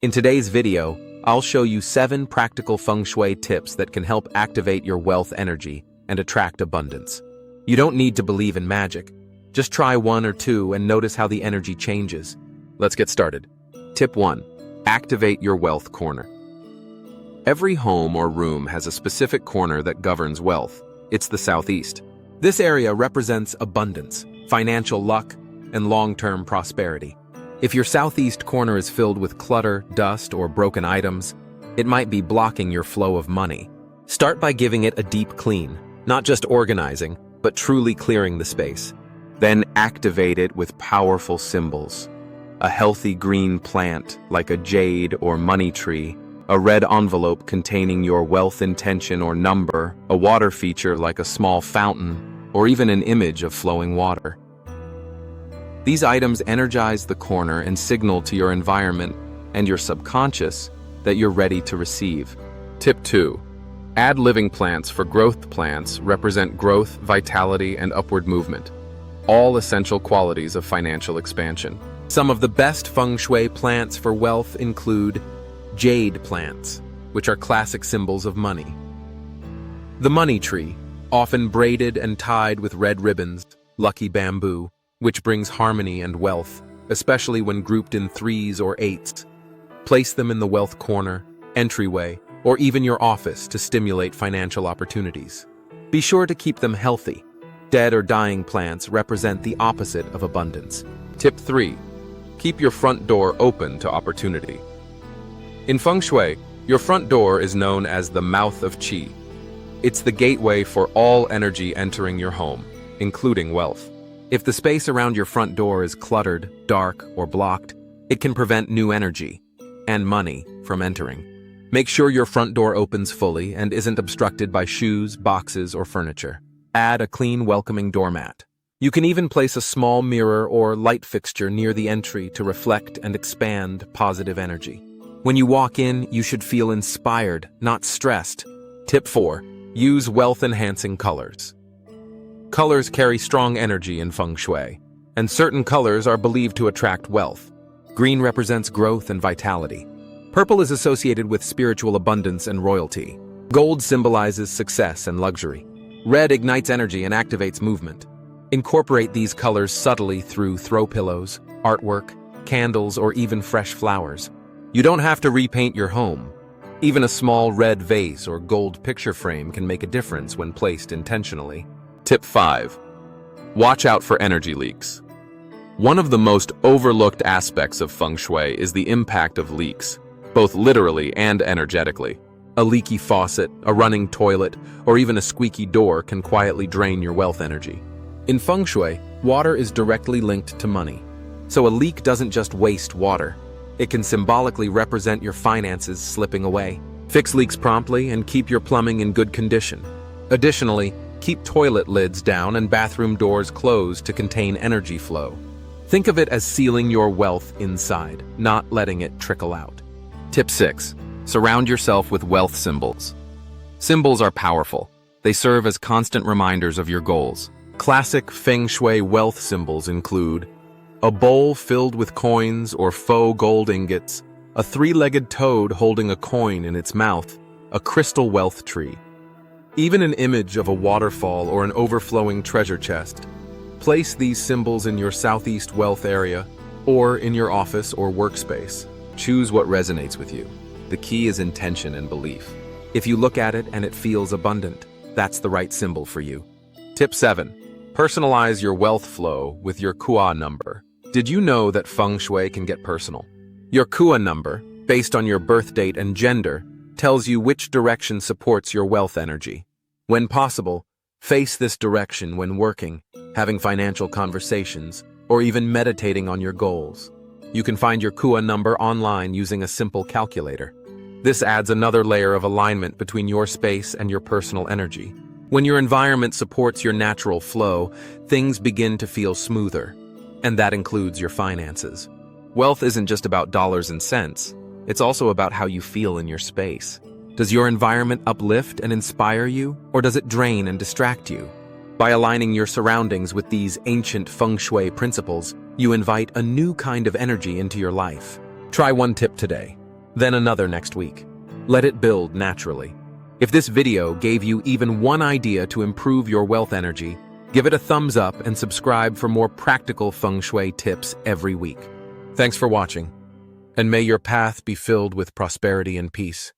In today's video, I'll show you 7 practical Feng Shui tips that can help activate your wealth energy and attract abundance. You don't need to believe in magic. Just try 1 or 2 and notice how the energy changes. Let's get started. Tip 1. Activate your wealth corner. Every home or room has a specific corner that governs wealth. It's the southeast. This area represents abundance, financial luck, and long-term prosperity. If your southeast corner is filled with clutter, dust, or broken items, it might be blocking your flow of money. Start by giving it a deep clean, not just organizing, but truly clearing the space. Then activate it with powerful symbols. A healthy green plant, like a jade or money tree, a red envelope containing your wealth intention or number, a water feature like a small fountain, or even an image of flowing water. These items energize the corner and signal to your environment and your subconscious that you're ready to receive. Tip 2. Add living plants for growth. Plants represent growth, vitality, and upward movement, all essential qualities of financial expansion. Some of the best Feng Shui plants for wealth include jade plants, which are classic symbols of money. The money tree, often braided and tied with red ribbons, lucky bamboo, which brings harmony and wealth, especially when grouped in 3s or 8s. Place them in the wealth corner, entryway, or even your office to stimulate financial opportunities. Be sure to keep them healthy. Dead or dying plants represent the opposite of abundance. Tip 3. Keep your front door open to opportunity. In Feng Shui, your front door is known as the mouth of Qi. It's the gateway for all energy entering your home, including wealth. If the space around your front door is cluttered, dark, or blocked, it can prevent new energy and money from entering. Make sure your front door opens fully and isn't obstructed by shoes, boxes, or furniture. Add a clean, welcoming doormat. You can even place a small mirror or light fixture near the entry to reflect and expand positive energy. When you walk in, you should feel inspired, not stressed. Tip 4. Use wealth-enhancing colors. Colors carry strong energy in Feng Shui, and certain colors are believed to attract wealth. Green represents growth and vitality. Purple is associated with spiritual abundance and royalty. Gold symbolizes success and luxury. Red ignites energy and activates movement. Incorporate these colors subtly through throw pillows, artwork, candles, or even fresh flowers. You don't have to repaint your home. Even a small red vase or gold picture frame can make a difference when placed intentionally. Tip 5. Watch out for energy leaks. One of the most overlooked aspects of Feng Shui is the impact of leaks, both literally and energetically. A leaky faucet, a running toilet, or even a squeaky door can quietly drain your wealth energy. In Feng Shui, water is directly linked to money. So a leak doesn't just waste water. It can symbolically represent your finances slipping away. Fix leaks promptly and keep your plumbing in good condition. Additionally, keep toilet lids down and bathroom doors closed to contain energy flow. Think of it as sealing your wealth inside, not letting it trickle out. Tip 6. Surround yourself with wealth symbols. Symbols are powerful. They serve as constant reminders of your goals. Classic Feng Shui wealth symbols include a bowl filled with coins or faux gold ingots, a 3-legged toad holding a coin in its mouth, a crystal wealth tree, even an image of a waterfall or an overflowing treasure chest. Place these symbols in your southeast wealth area or in your office or workspace. Choose what resonates with you. The key is intention and belief. If you look at it and it feels abundant, that's the right symbol for you. Tip 7. Personalize your wealth flow with your Kua number. Did you know that Feng Shui can get personal? Your Kua number, based on your birth date and gender, tells you which direction supports your wealth energy. When possible, face this direction when working, having financial conversations, or even meditating on your goals. You can find your Kua number online using a simple calculator. This adds another layer of alignment between your space and your personal energy. When your environment supports your natural flow, things begin to feel smoother, and that includes your finances. Wealth isn't just about dollars and cents. It's also about how you feel in your space. Does your environment uplift and inspire you, or does it drain and distract you? By aligning your surroundings with these ancient Feng Shui principles, you invite a new kind of energy into your life. Try one tip today. then another next week. Let it build naturally. If this video gave you even one idea to improve your wealth energy, give it a thumbs up and subscribe for more practical Feng Shui tips every week. Thanks for watching, and may your path be filled with prosperity and peace.